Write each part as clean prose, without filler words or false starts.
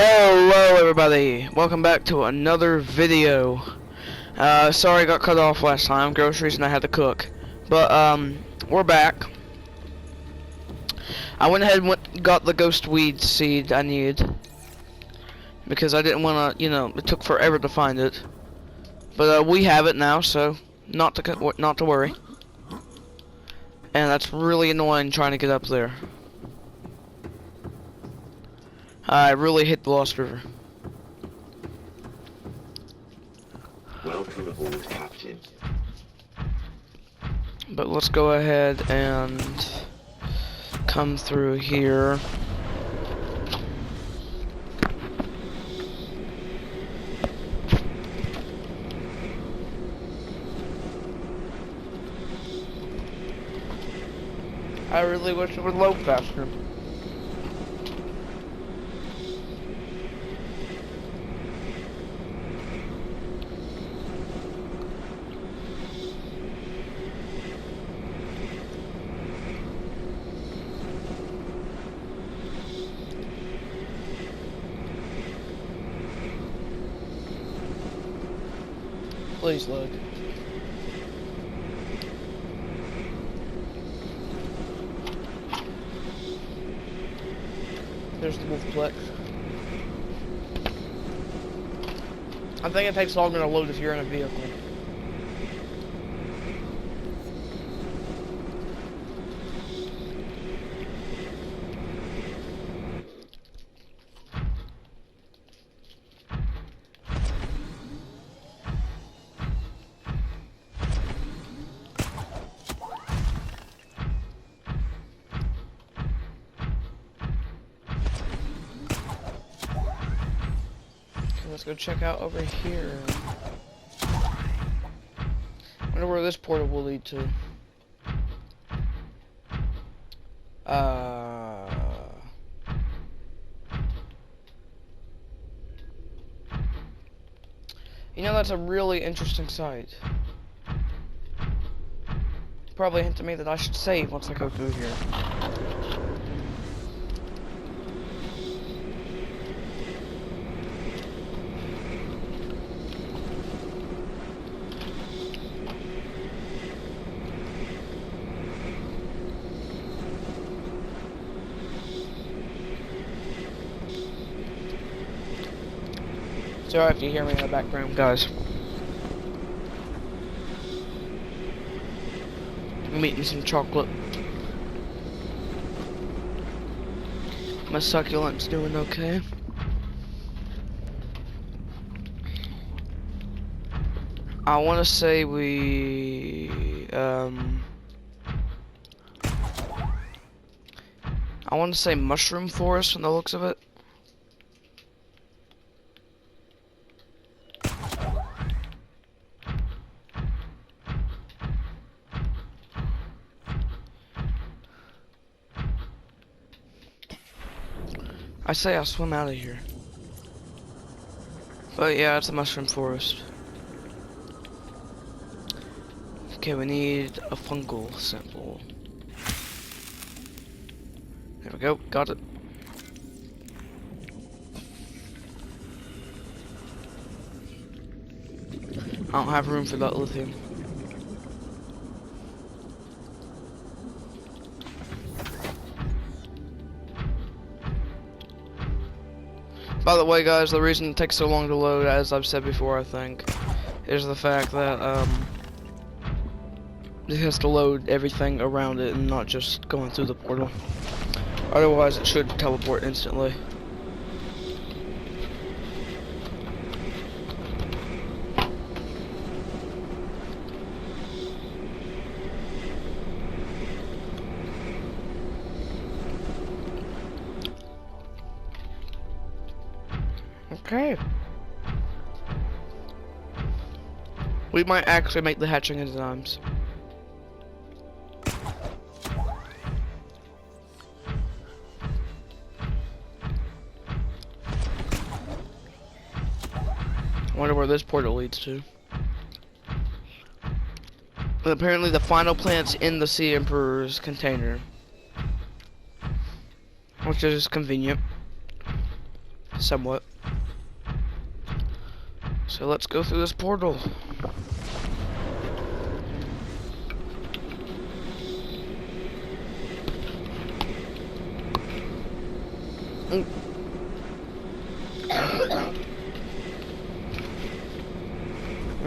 Hello everybody, welcome back to another video. Sorry I got cut off last time, groceries and I had to cook. But we're back. I went ahead and got the ghost weed seed I need. Because I didn't want to, it took forever to find it. But we have it now, so not to worry. And that's really annoying trying to get up there. I really hit the Lost River. Welcome aboard, Captain. But let's go ahead and come through here. I really wish it would load faster. Please load. There's the Wolfplex. I think it takes longer to load if you're in a vehicle. Let's go check out over here. Wonder where this portal will lead to. You know, that's a really interesting site. Probably a hint to me that I should save once I go through here. Sorry if you hear me in the background, guys. I'm eating some chocolate. My succulent's doing okay. I want to say I want to say mushroom forest from the looks of it. I say I'll swim out of here. But yeah, it's a mushroom forest. Okay, we need a fungal sample. There we go, got it. I don't have room for that lithium. By the way, guys, the reason it takes so long to load, as I've said before, I think, is the fact that it has to load everything around it and not just going through the portal. Otherwise, it should teleport instantly. Okay. We might actually make the hatching enzymes. Wonder where this portal leads to. But apparently the final plant's in the Sea Emperor's container. Which is convenient. somewhat. So let's go through this portal.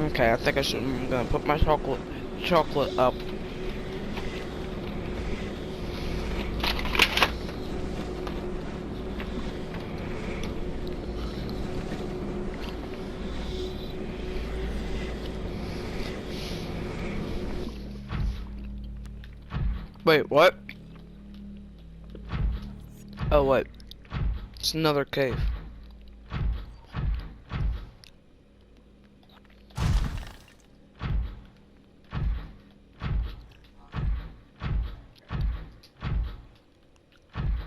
Okay, I think I'm gonna put my chocolate up. Wait, what? Oh wait, it's another cave.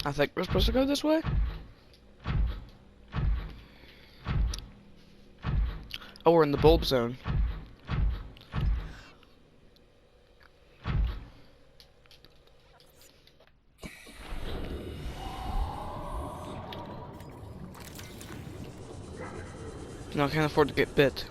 I think we're supposed to go this way? Oh, we're in the bulb zone. No, I can't afford to get bit.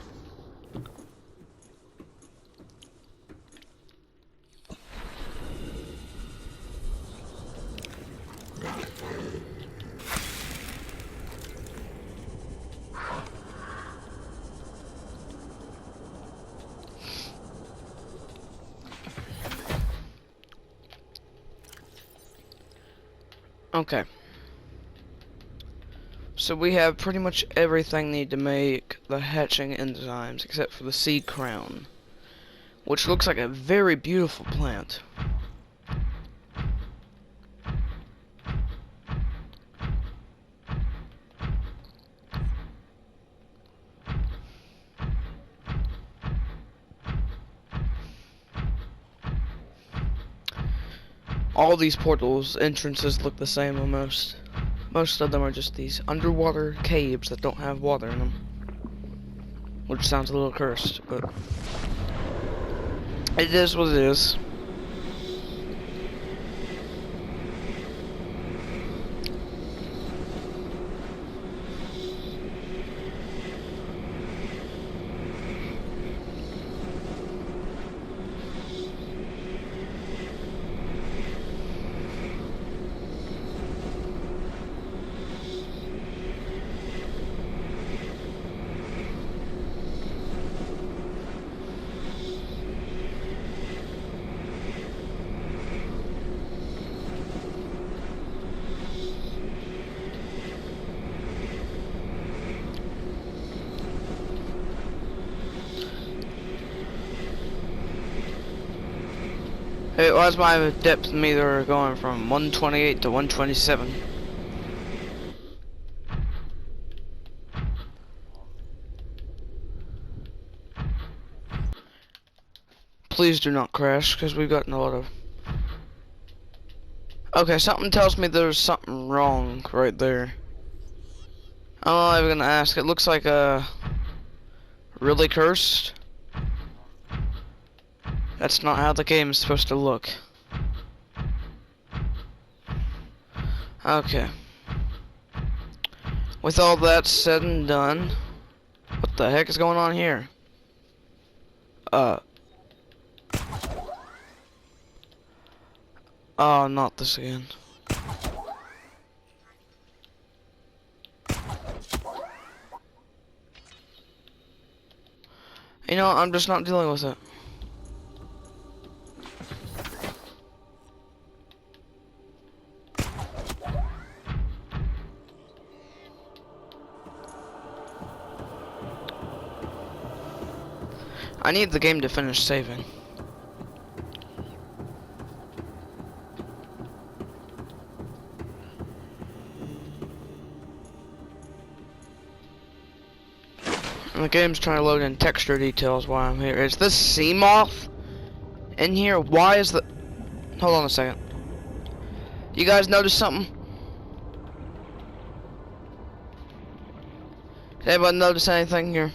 Okay. So we have pretty much everything needed to make the hatching enzymes, except for the seed crown, which looks like a very beautiful plant. All these portals entrances look the same almost. Most of them are just these underwater caves that don't have water in them. Which sounds a little cursed, but it is what it is. Hey, why is my depth meter going from 128 to 127? Please do not crash, because we've gotten a lot of... Okay, something tells me there's something wrong right there. I'm not even gonna ask. It looks like really cursed. That's not how the game is supposed to look. Okay. With all that said and done, what the heck is going on here? Oh, not this again. You know, I'm just not dealing with it. I need the game to finish saving. And the game's trying to load in texture details while I'm here. Is this sea moth in here? Why is the... Hold on a second. You guys notice something? Did anybody notice anything here?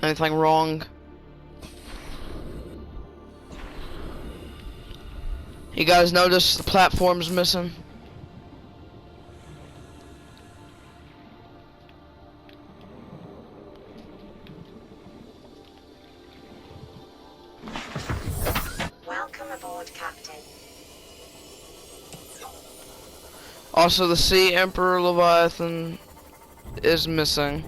Anything wrong? You guys notice the platform's missing? aboard, Captain. Also, the Sea Emperor Leviathan is missing,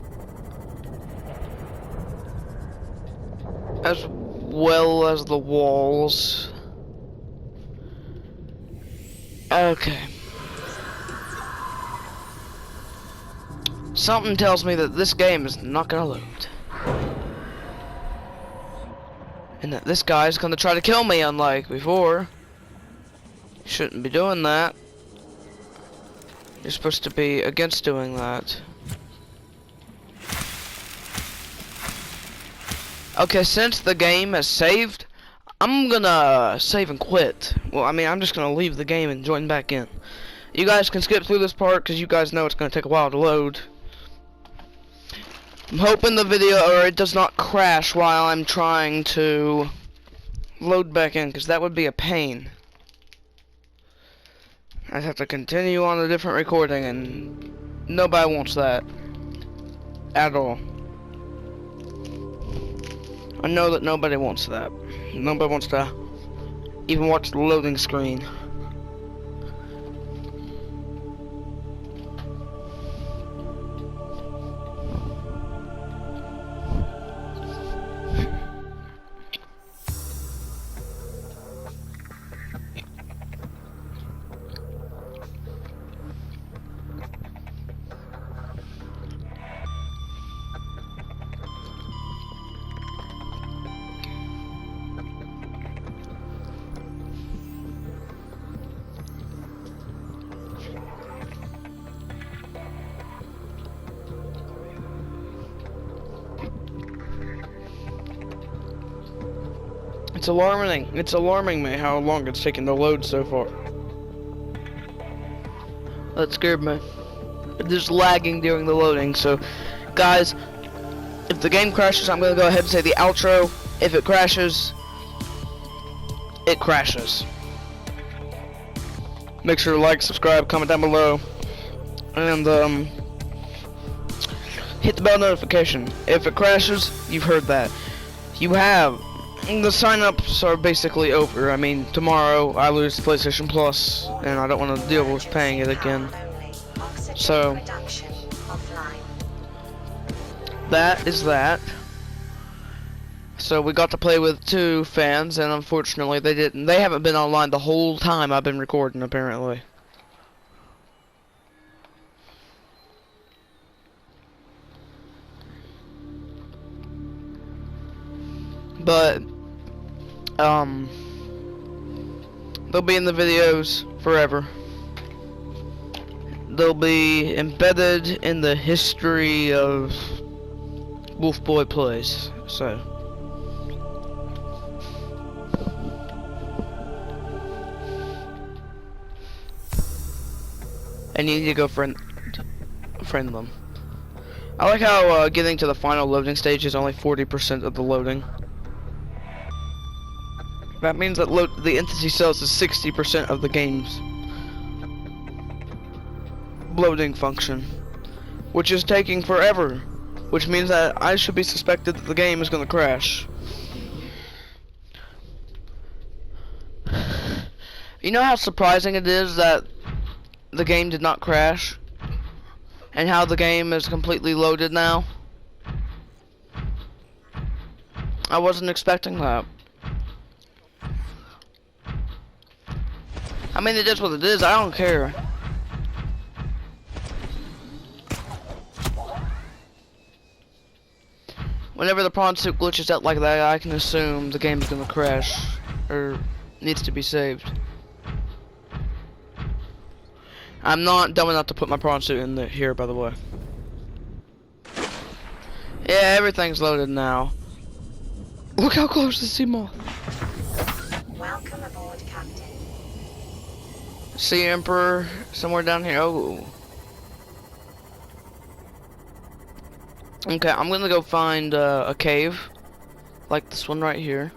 as well as the walls. Okay. Something tells me that this game is not gonna load. And that this guy's gonna try to kill me unlike before. Shouldn't be doing that. You're supposed to be against doing that. Okay, since the game has saved, I'm gonna save and quit. Well, I mean, I'm just gonna leave the game and join back in. You guys can skip through this part because you guys know it's gonna take a while to load. I'm hoping the video or it does not crash while I'm trying to load back in, because that would be a pain. I'd have to continue on a different recording, and nobody wants that at all. I know that nobody wants that. Nobody wants to even watch the loading screen. It's alarming me how long it's taken to load so far. That scared me. There's lagging during the loading, so guys, if the game crashes, I'm gonna go ahead and say the outro. If it crashes, it crashes. Make sure to like, subscribe, comment down below, and hit the bell notification. If it crashes, you've heard that. You have. The sign-ups are basically over. I mean, tomorrow I lose PlayStation Plus, and I don't want to deal with paying it again. So, that is that. So we got to play with 2 fans, and unfortunately they didn't. They haven't been online the whole time I've been recording, apparently. But they'll be in the videos forever. They'll be embedded in the history of Wolf Boy Plays. So and you need to go friend them. I like how getting to the final loading stage is only 40% of the loading. That means that the entity cells is 60% of the game's loading function, which is taking forever, which means that I should be suspected that the game is going to crash. You know how surprising it is that the game did not crash, and how the game is completely loaded now? I wasn't expecting that. I mean, it is what it is. I don't care. Whenever the prawn suit glitches out like that, I can assume the game's gonna crash, or needs to be saved. I'm not dumb enough to put my prawn suit in here, by the way. Yeah, everything's loaded now. Look how close the sea moth. Welcome aboard, Captain. Sea Emperor somewhere down here. Oh. Okay, I'm gonna go find a cave, like this one right here.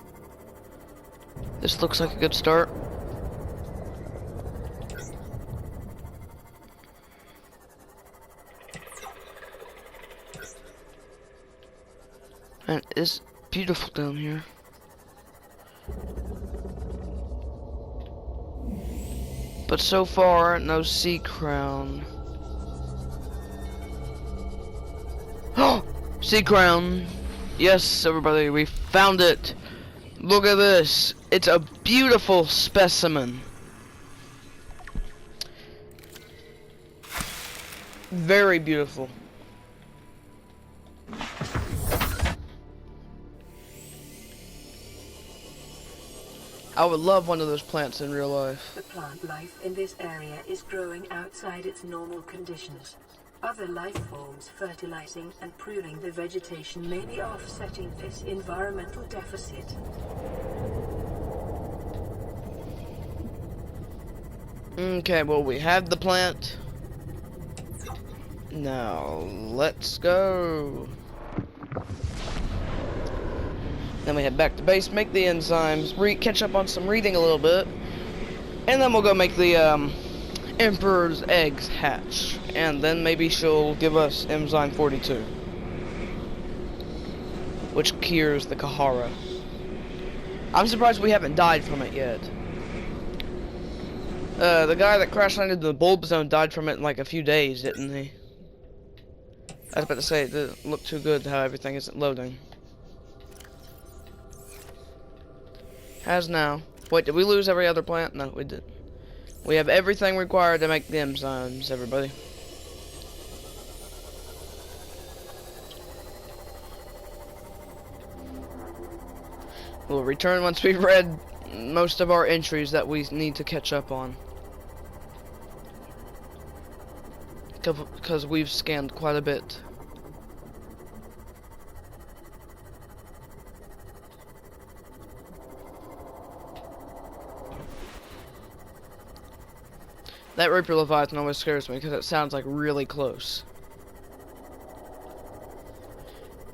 This looks like a good start. And it's beautiful down here. But so far, no sea crown. Oh! Sea crown! Yes, everybody, we found it! Look at this! It's a beautiful specimen. Very beautiful. I would love one of those plants in real life. The plant life in this area is growing outside its normal conditions. Other life forms fertilizing and pruning the vegetation may be offsetting this environmental deficit. Okay, well, we have the plant. Now, let's go. Then we head back to base, make the enzymes, catch up on some reading a little bit, and then we'll go make the Emperor's eggs hatch, and then maybe she'll give us enzyme 42, which cures the Kahara. I'm surprised we haven't died from it yet. The guy that crash landed in the bulb zone died from it in like a few days, didn't he? I was about to say, it didn't look too good how everything isn't loading. Has now. Wait, did we lose every other plant? No, we didn't. We have everything required to make the enzymes, everybody. We'll return once we've read most of our entries that we need to catch up on. Because we've scanned quite a bit. That Reaper Leviathan always scares me because it sounds like really close.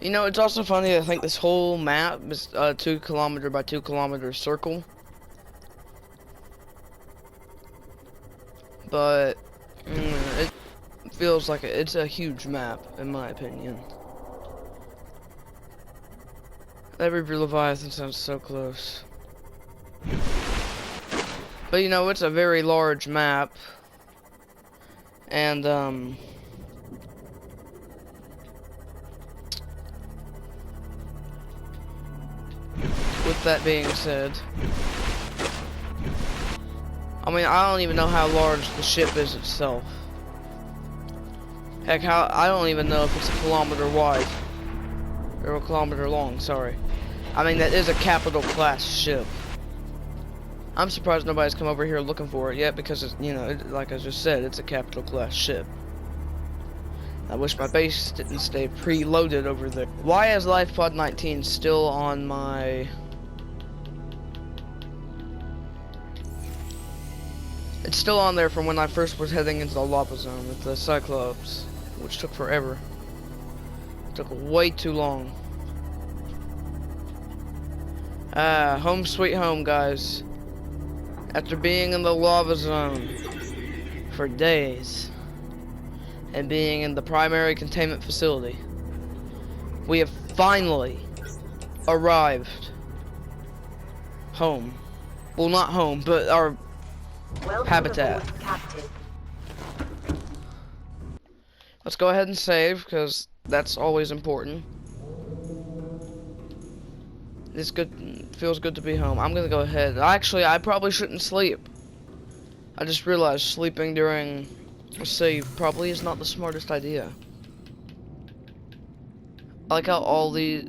You know, it's also funny, I think this whole map is a 2 kilometer by 2 kilometer circle. But it feels like it's a huge map, in my opinion. That Reaper Leviathan sounds so close. But you know, it's a very large map. And with that being said, I mean, I don't even know how large the ship is itself. Heck, I don't even know if it's a kilometer wide or a kilometer long, sorry. I mean, that is a capital class ship. I'm surprised nobody's come over here looking for it yet because, it's, you know, like I just said, it's a capital class ship. I wish my base didn't stay preloaded over there. Why is LifePod 19 still on my... It's still on there from when I first was heading into the lava zone with the Cyclops, which took forever. It took way too long. Home sweet home, guys. After being in the lava zone for days and being in the primary containment facility, we have finally arrived home. Well, not home, but our habitat. Welcome aboard, Captain. Let's go ahead and save, because that's always important. It's good, feels good to be home. I'm gonna go ahead. Actually, I probably shouldn't sleep. I just realized sleeping during a save probably is not the smartest idea. I like how all the...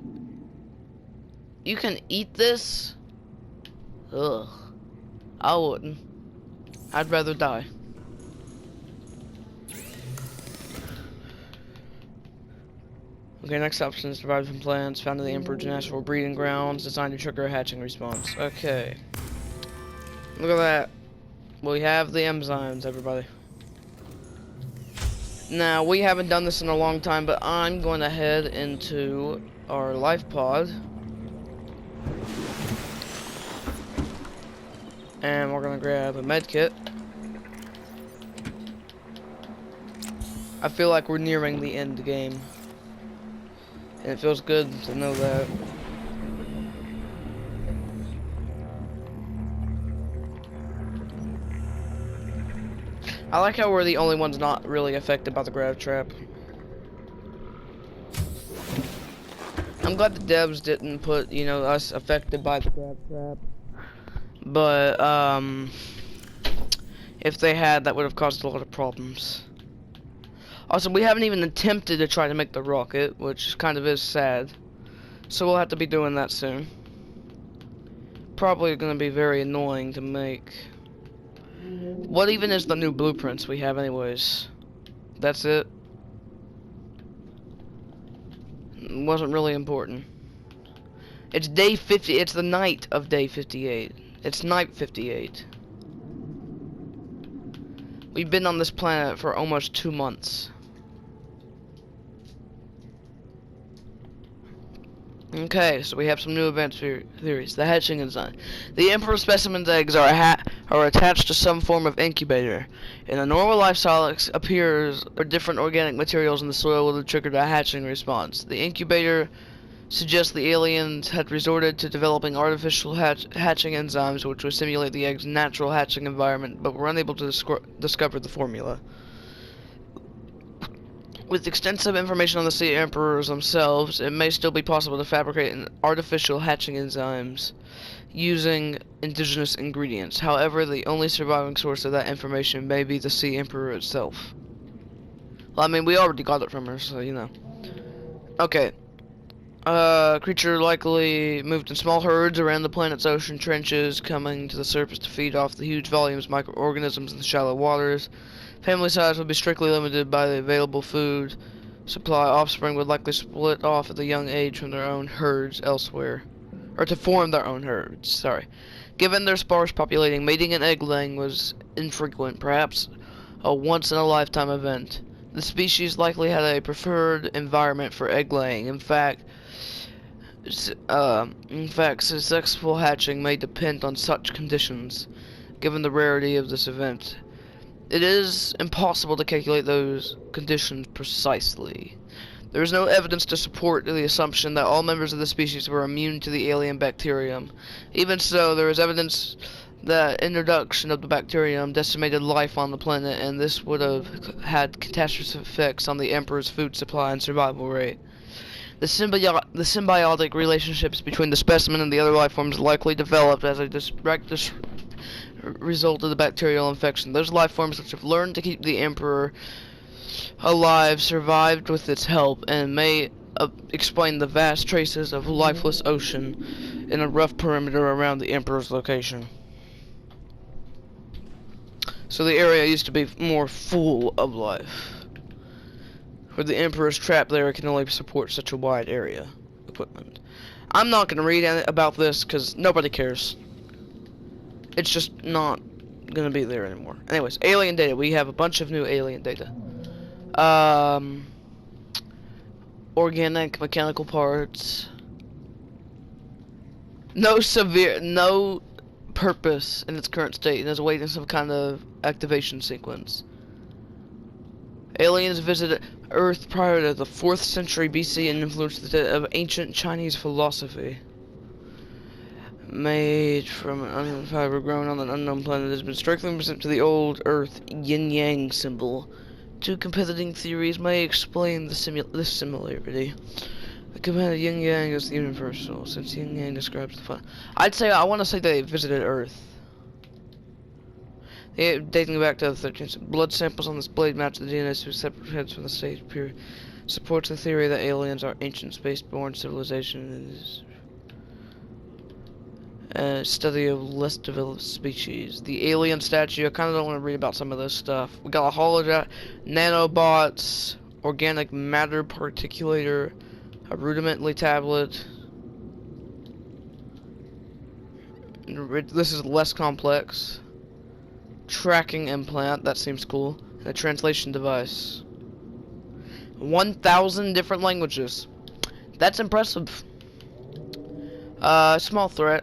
You can eat this? Ugh. I wouldn't. I'd rather die. Okay, next option is derived from plants found in the Emperor's natural breeding grounds, designed to trigger a hatching response. Okay. Look at that. We have the enzymes, everybody. Now, we haven't done this in a long time, but I'm going to head into our life pod. And we're going to grab a med kit. I feel like we're nearing the end game. And it feels good to know that. I like how we're the only ones not really affected by the grav trap. I'm glad the devs didn't put, you know, us affected by the grav trap. But, if they had, that would have caused a lot of problems. Also, we haven't even attempted to try to make the rocket, which kind of is sad. So we'll have to be doing that soon. Probably going to be very annoying to make. What even is the new blueprints we have anyways? That's it? Wasn't really important. It's day 50, it's the night of day 58. It's night 58. We've been on this planet for almost 2 months. Okay, so we have some new advanced theories. The hatching enzyme. The emperor specimen's eggs are attached to some form of incubator. In a normal life cycle, appears or different organic materials in the soil will have triggered a hatching response. The incubator suggests the aliens had resorted to developing artificial hatching enzymes which would simulate the egg's natural hatching environment, but were unable to discover the formula. With extensive information on the sea emperors themselves, it may still be possible to fabricate an artificial hatching enzymes using indigenous ingredients. However, the only surviving source of that information may be the sea emperor itself. Well, I mean, we already got it from her, so you know. Okay. Creature likely moved in small herds around the planet's ocean trenches, coming to the surface to feed off the huge volumes of microorganisms in the shallow waters. Family size would be strictly limited by the available food supply. Offspring would likely split off at a young age from their own herds elsewhere. Or to form their own herds, sorry. Given their sparse populating, mating and egg laying was infrequent, perhaps a once-in-a-lifetime event. The species likely had a preferred environment for egg laying. In fact, successful hatching may depend on such conditions, given the rarity of this event. It is impossible to calculate those conditions precisely. There is no evidence to support the assumption that all members of the species were immune to the alien bacterium. Even so, there is evidence that introduction of the bacterium decimated life on the planet, and this would have had catastrophic effects on the Emperor's food supply and survival rate. The symbiotic relationships between the specimen and the other life forms likely developed as a direct result of the bacterial infection. Those life forms which have learned to keep the Emperor alive survived with its help, and may explain the vast traces of lifeless ocean in a rough perimeter around the Emperor's location. So the area used to be more full of life. Where the Emperor's trap there can only support such a wide area equipment. I'm not going to read about this because nobody cares. It's just not going to be there anymore. Anyways, alien data. We have a bunch of new alien data. Organic mechanical parts. No purpose in its current state, and is awaiting some kind of activation sequence. Aliens visited Earth prior to the 4th century BC and influenced of ancient Chinese philosophy. Made from an unknown fiber grown on an unknown planet, has been strikingly represented to the old Earth yin-yang symbol. Two competing theories may explain this similarity. The command of yin-yang is universal, since yin-yang describes the fun. I want to say they visited Earth. Dating back to the 13th, blood samples on this blade match the DNA to separate heads from the stage period. Supports the theory that aliens are ancient space-borne civilization and is study of less developed species. The alien statue, I kind of don't want to read about some of this stuff. We got a hologram, nanobots, organic matter particulator, a rudimentary tablet. This is less complex. Tracking implant, that seems cool. And a translation device. 1,000 different languages. That's impressive. Small threat.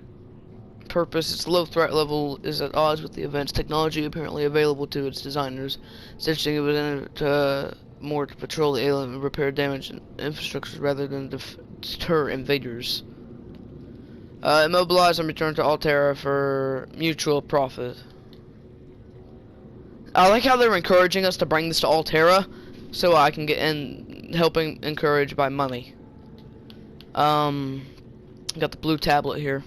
Purpose, its low threat level is at odds with the event's technology apparently available to its designers, suggesting it was more to patrol the alien and repair damaged infrastructures rather than deter invaders. Immobilize and return to Altera for mutual profit. I like how they're encouraging us to bring this to Altera, so I can get in, helping encourage by money. Got the blue tablet here.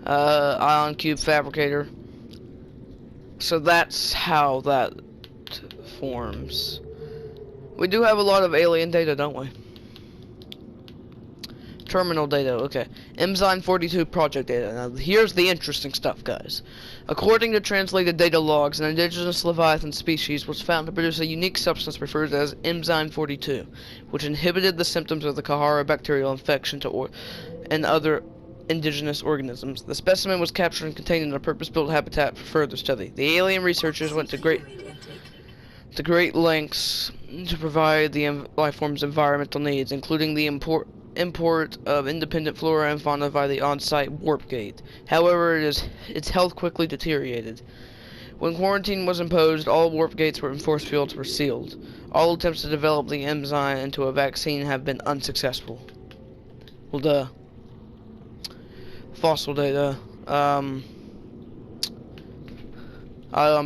Ion cube fabricator. So that's how that forms. We do have a lot of alien data, don't we? Terminal data, okay. Enzyme 42 project data. Now, here's the interesting stuff, guys. According to translated data logs, an indigenous Leviathan species was found to produce a unique substance referred to as enzyme 42, which inhibited the symptoms of the Kahara bacterial infection and other indigenous organisms. The specimen was captured and contained in a purpose-built habitat for further study. The alien researchers went to great lengths to provide the life form's environmental needs, including the import of independent flora and fauna via the on-site warp gate. However, its health quickly deteriorated. When quarantine was imposed, all warp gates and force fields were sealed. All attempts to develop the enzyme into a vaccine have been unsuccessful. Well, duh. Fossil data. Ion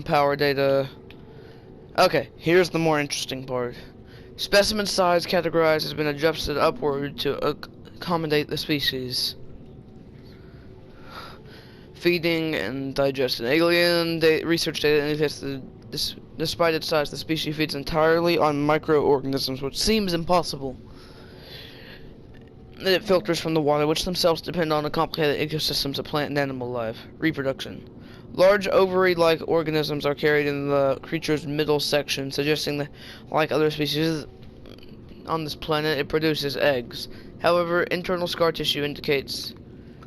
power data. Okay, here's the more interesting part. Specimen size categorized has been adjusted upward to accommodate the species. Feeding and digestion. Alien research data indicates that despite its size, the species feeds entirely on microorganisms, which seems impossible. It filters from the water, which themselves depend on the complicated ecosystems of plant and animal life. Reproduction. Large ovary-like organisms are carried in the creature's middle section, suggesting that, like other species on this planet, it produces eggs. However, internal scar tissue indicates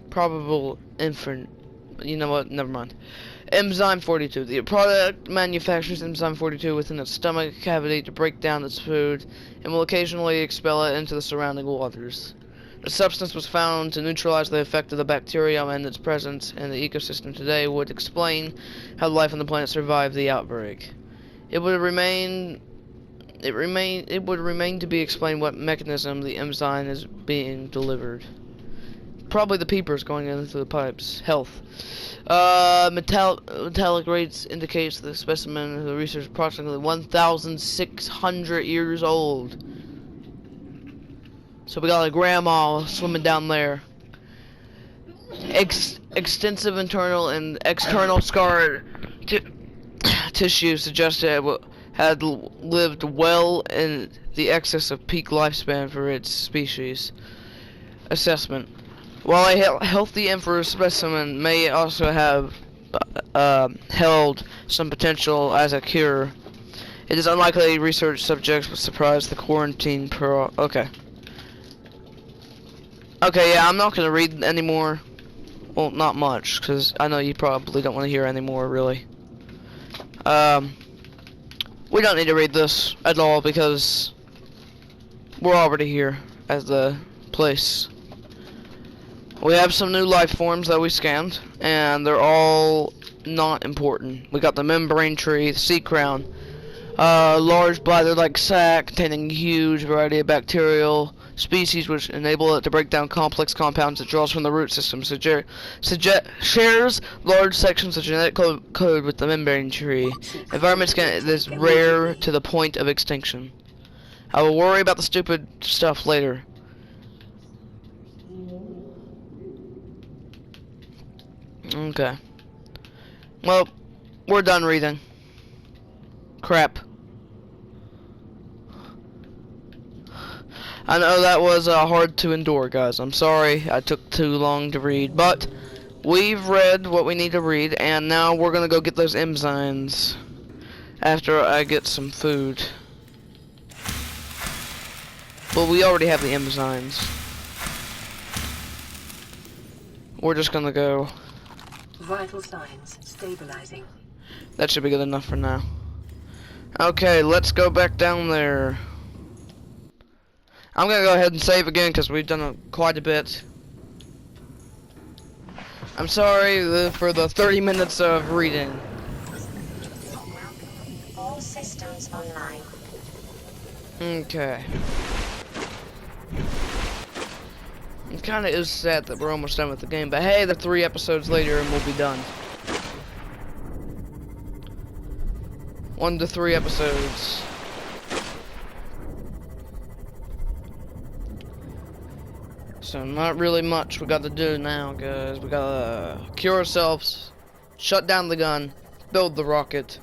probable infant. You know what? Never mind. Enzyme 42. The product manufactures enzyme 42 within its stomach cavity to break down its food and will occasionally expel it into the surrounding waters. The substance was found to neutralize the effect of the bacterium, and its presence in the ecosystem today would explain how life on the planet survived the outbreak. It would remain to be explained what mechanism the enzyme is being delivered. Probably the peepers going into the pipes. Health. Metallic rates indicates the specimen of the research is approximately 1,600 years old. So we got a grandma swimming down there. Extensive internal and external scar tissue suggested it had lived well in the excess of peak lifespan for its species. Assessment. While a healthy emperor specimen may also have held some potential as a cure, it is unlikely research subjects would surprise the quarantine Okay. Okay, yeah, I'm not going to read anymore. Well, not much, because I know you probably don't want to hear anymore, really. We don't need to read this at all, because we're already here at the place. We have some new life forms that we scanned, and they're all not important. We got the membrane tree, the sea crown, large bladder-like sac containing a huge variety of bacterial species which enable it to break down complex compounds it draws from the root system. Shares large sections of genetic code with the membrane tree. Environment scan is rare to the point of extinction. I will worry about the stupid stuff later. Okay. Well, we're done reading. Crap. I know that was hard to endure, guys. I'm sorry I took too long to read, but we've read what we need to read, and now we're gonna go get those enzymes after I get some food. Well, we already have the enzymes. We're just gonna go. Vital signs stabilizing. That should be good enough for now. Okay, let's go back down there. I'm gonna go ahead and save again because we've done quite a bit. I'm sorry for the 30 minutes of reading. All systems online. Okay. It kinda is sad that we're almost done with the game, but hey, they're 3 episodes later and we'll be done. 1 to 3 episodes. So not really much we got to do now, guys. We gotta cure ourselves, shut down the gun, build the rocket,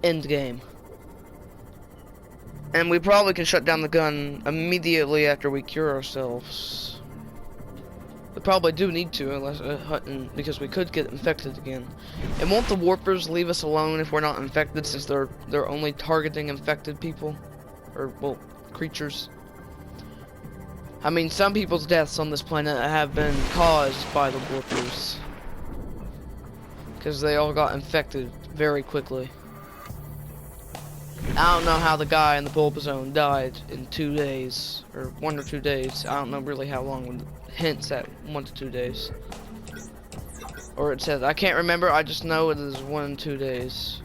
end game. And we probably can shut down the gun immediately after we cure ourselves. We probably do need to, unless because we could get infected again. And won't the warpers leave us alone if we're not infected, since they're only targeting infected people, or well, creatures? I mean, some people's deaths on this planet have been caused by the warpers, because they all got infected very quickly. I don't know how the guy in the bulb zone died in 2 days, or 1 or 2 days. I don't know really how long. Hints at 1 to 2 days, or it says, I can't remember. I just know it is 1 to 2 days.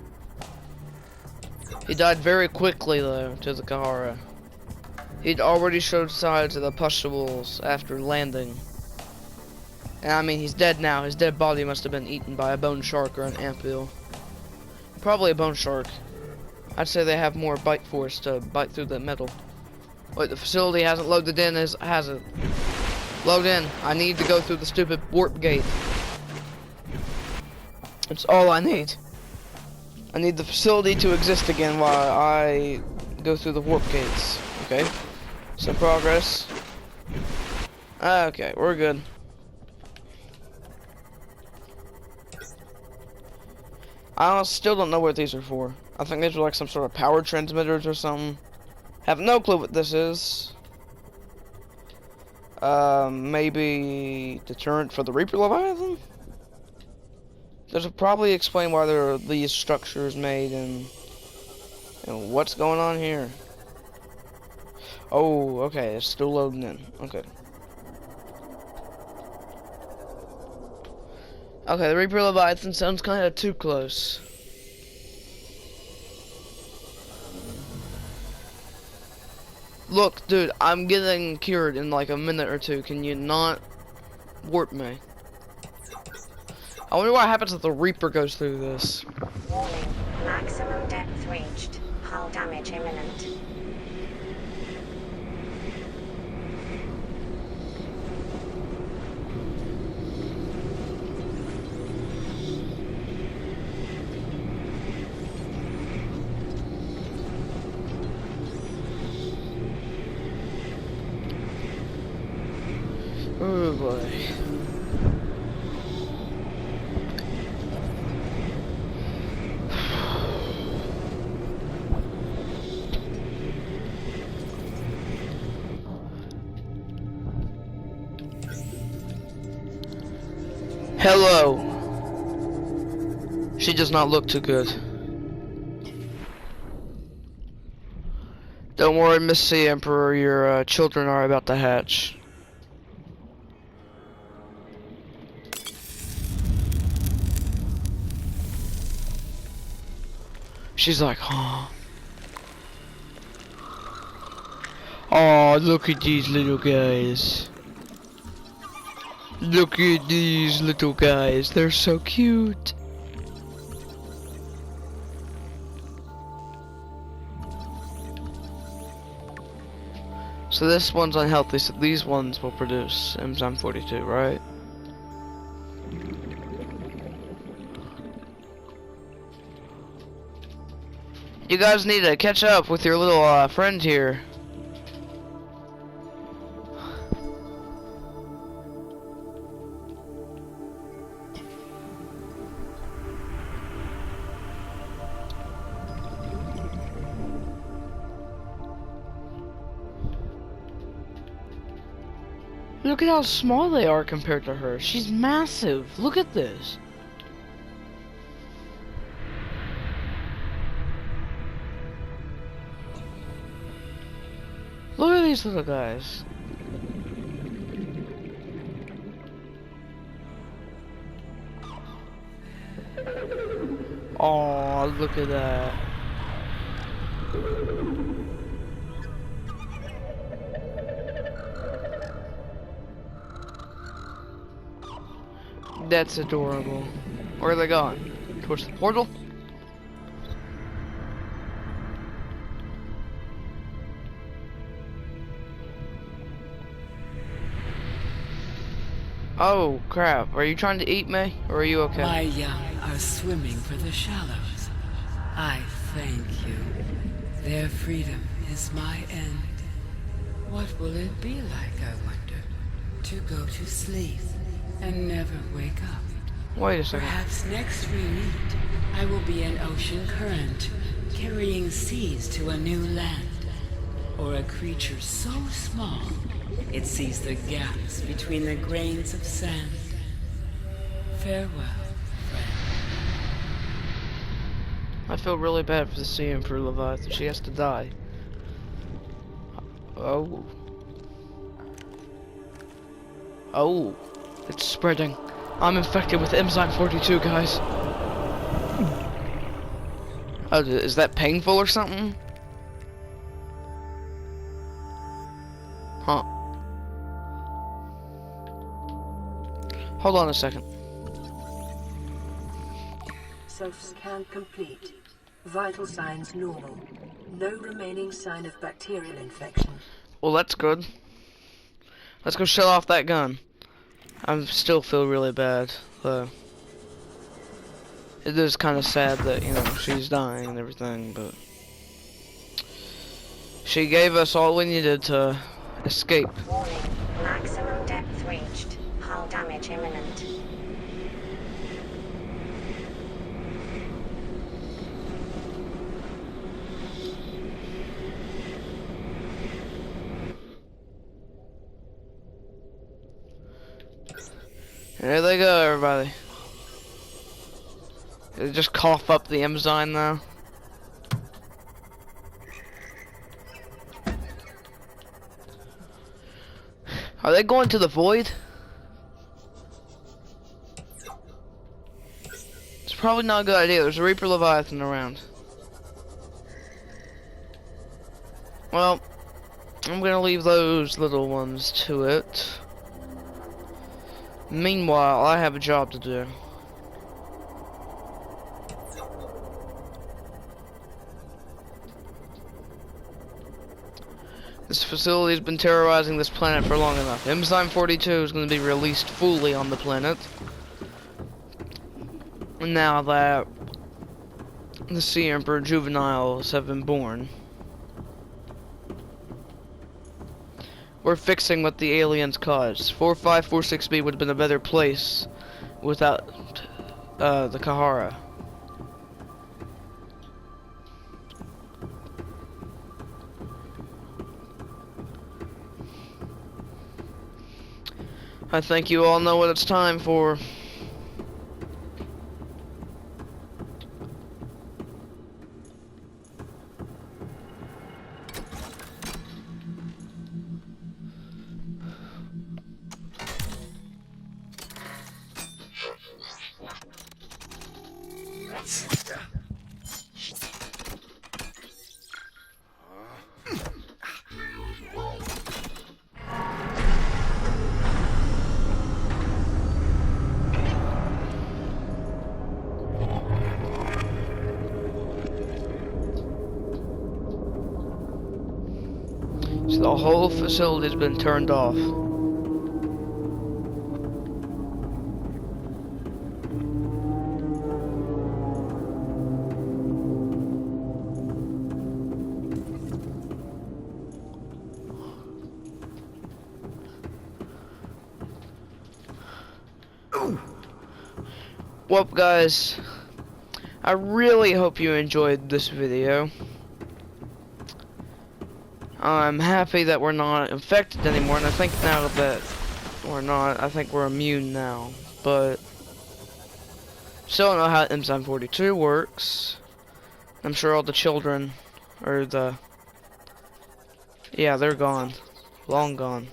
He died very quickly though to the Kahara. He'd already showed signs of the pustules after landing. And I mean, he's dead now. His dead body must have been eaten by a bone shark or an anthill. Probably a bone shark. I'd say they have more bite force to bite through the metal. Wait, the facility hasn't loaded in, has it? Load in. I need to go through the stupid warp gate. That's all I need. I need the facility to exist again while I go through the warp gates. Okay. Some progress. Okay, we're good. I still don't know what these are for. I think these are like some sort of power transmitters or something. Have no clue what this is. Maybe deterrent for the Reaper Leviathan? This will probably explain why there are these structures made and what's going on here. Oh, okay, it's still loading in. Okay. Okay, the Reaper Leviathan sounds kind of too close. Look, dude, I'm getting cured in like a minute or two. Can you not warp me? I wonder what happens if the Reaper goes through this. Warning. Maximum depth reached. Hull damage imminent. Oh boy. Hello. She does not look too good. Don't worry, Miss Sea Emperor, your children are about to hatch. She's like, huh? Oh, look at these little guys. Look at these little guys. They're so cute. So this one's unhealthy, so these ones will produce enzyme 42, right? You guys need to catch up with your little friend here. Look at how small they are compared to her. She's massive. Look at this. Look at these little guys. Oh, look at that. That's adorable. Where are they going? Towards the portal? Oh, crap. Are you trying to eat me? Or are you okay? My young are swimming for the shallows. I thank you. Their freedom is my end. What will it be like, I wonder, to go to sleep and never wake up? Wait a second. Perhaps next we meet, I will be an ocean current, carrying seas to a new land. Or a creature so small, it sees the gaps between the grains of sand. Farewell, friend. I feel really bad for the sea and for Leviathan. She has to die. Oh. Oh. It's spreading. I'm infected with enzyme 42, guys. Oh, is that painful or something? Huh. Hold on a second. Self-scan complete. Vital signs normal. No remaining sign of bacterial infection. Well, that's good. Let's go shut off that gun. I still feel really bad, though. It is kind of sad that, you know, she's dying and everything, but... She gave us all we needed to escape. Warning. Maximum depth reached. Hull damage imminent. There they go, everybody. They just cough up the enzyme now. Are they going to the void? It's probably not a good idea. There's a Reaper Leviathan around. Well, I'm gonna leave those little ones to it. Meanwhile, I have a job to do. This facility has been terrorizing this planet for long enough. Enzyme 42 is going to be released fully on the planet. Now that the Sea Emperor juveniles have been born. We're fixing what the aliens caused. 4546B would have been a better place without the Kahara. I think you all know what it's time for. So the whole facility's been turned off. Well, guys, I really hope you enjoyed this video. I'm happy that we're not infected anymore, and I think now that we're not, I think we're immune now. But still don't know how Enzyme 42 works. I'm sure all the children, or yeah, they're gone. Long gone.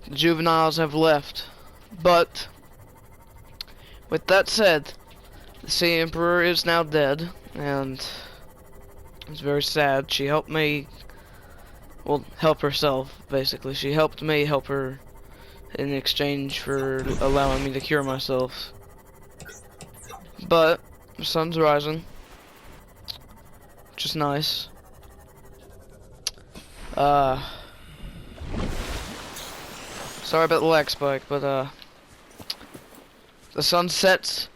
The juveniles have left. But with that said, the Sea Emperor is now dead, and it's very sad. She helped me, well, help herself, basically. She helped me help her in exchange for allowing me to cure myself. But the sun's rising, which is nice. So Sorry about the lag spike, but the sun sets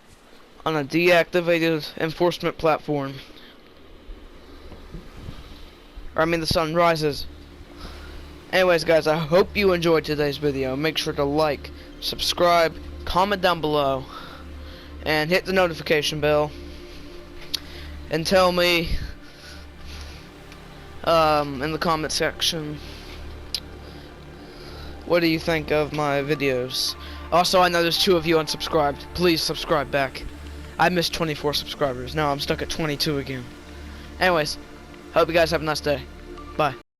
on a deactivated enforcement platform. Or I mean the sun rises. Anyways guys, I hope you enjoyed today's video. Make sure to like, subscribe, comment down below, and hit the notification bell. And tell me in the comment section, what do you think of my videos? Also, I know there's 2 of you unsubscribed. Please subscribe back. I missed 24 subscribers. Now I'm stuck at 22 again. Anyways, hope you guys have a nice day. Bye.